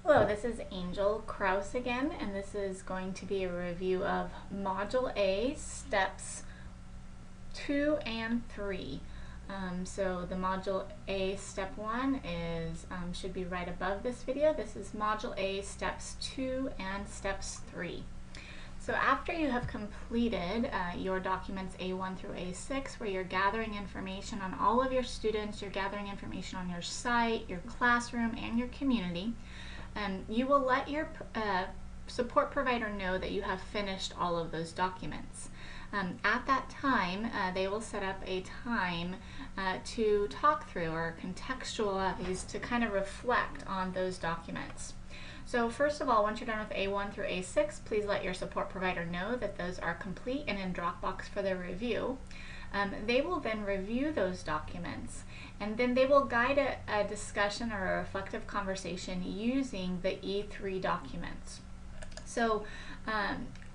Hello, this is Angel Kraus again, and this is going to be a review of Module A, Steps 2 and 3. So the Module A Step 1 is should be right above this video. This is Module A Steps 2 and Steps 3. So after you have completed your documents A1 through A6, where you're gathering information on all of your students, you're gathering information on your site, your classroom, and your community, you will let your support provider know that you have finished all of those documents. At that time, they will set up a time to talk through or contextualize to kind of reflect on those documents. So first of all, once you're done with A1 through A6, please let your support provider know that those are complete and in Dropbox for their review. They will then review those documents, and then they will guide a discussion or a reflective conversation using the E3 documents. So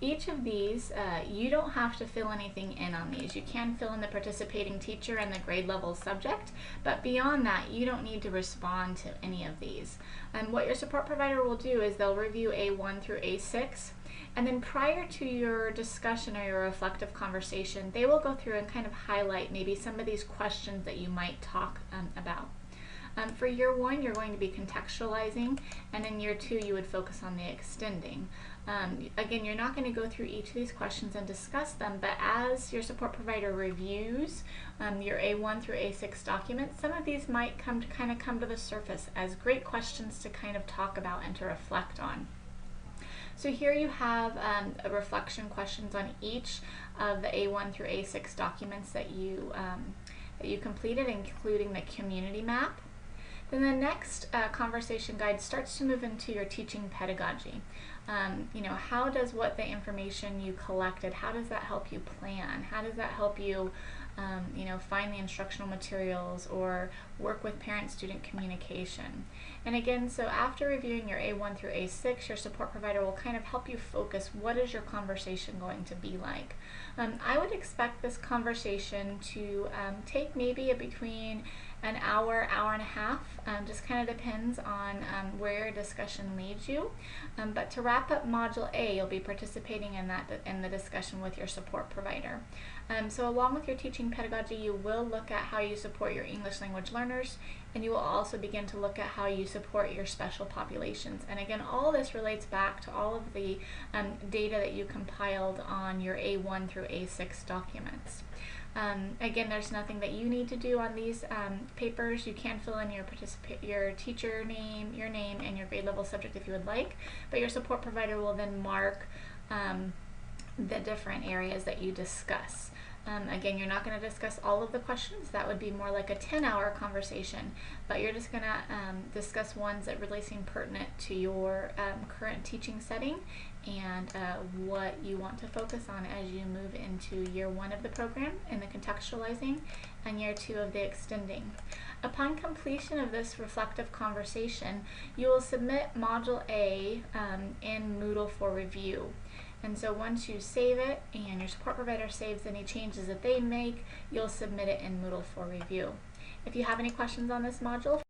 each of these, you don't have to fill anything in on these. You can fill in the participating teacher and the grade level subject, but beyond that, you don't need to respond to any of these. And what your support provider will do is they'll review A1 through A6, and then prior to your discussion or your reflective conversation, they will go through and kind of highlight maybe some of these questions that you might talk about. For year 1, you're going to be contextualizing, and in year 2, you would focus on the extending. Again, you're not going to go through each of these questions and discuss them, but as your support provider reviews your A1 through A6 documents, some of these might come to the surface as great questions to kind of talk about and to reflect on. So here you have reflection questions on each of the A1 through A6 documents that you completed, including the community map. Then the next conversation guide starts to move into your teaching pedagogy. How does the information you collected, how does that help you plan? How does that help you, find the instructional materials or work with parent-student communication? And again, so after reviewing your A1 through A6, your support provider will kind of help you focus, what is your conversation going to be like? I would expect this conversation to take maybe between an hour, hour and a half, just kind of depends on where your discussion leads you. But to wrap up Module A, you'll be participating in the discussion with your support provider. So along with your teaching pedagogy, you will look at how you support your English language learners, and you will also begin to look at how you support your special populations. And again, all this relates back to all of the data that you compiled on your A1 through A6 documents. Again, there's nothing that you need to do on these papers. You can fill in your teacher name, your name, and your grade level subject if you would like, but your support provider will then mark the different areas that you discuss. Again, you're not going to discuss all of the questions. That would be more like a 10-hour conversation, but you're just going to discuss ones that really seem pertinent to your current teaching setting and what you want to focus on as you move into year 1 of the program in the contextualizing and year 2 of the extending. Upon completion of this reflective conversation, you will submit Module A in Moodle for review. And so once you save it and your support provider saves any changes that they make, you'll submit it in Moodle for review. If you have any questions on this module,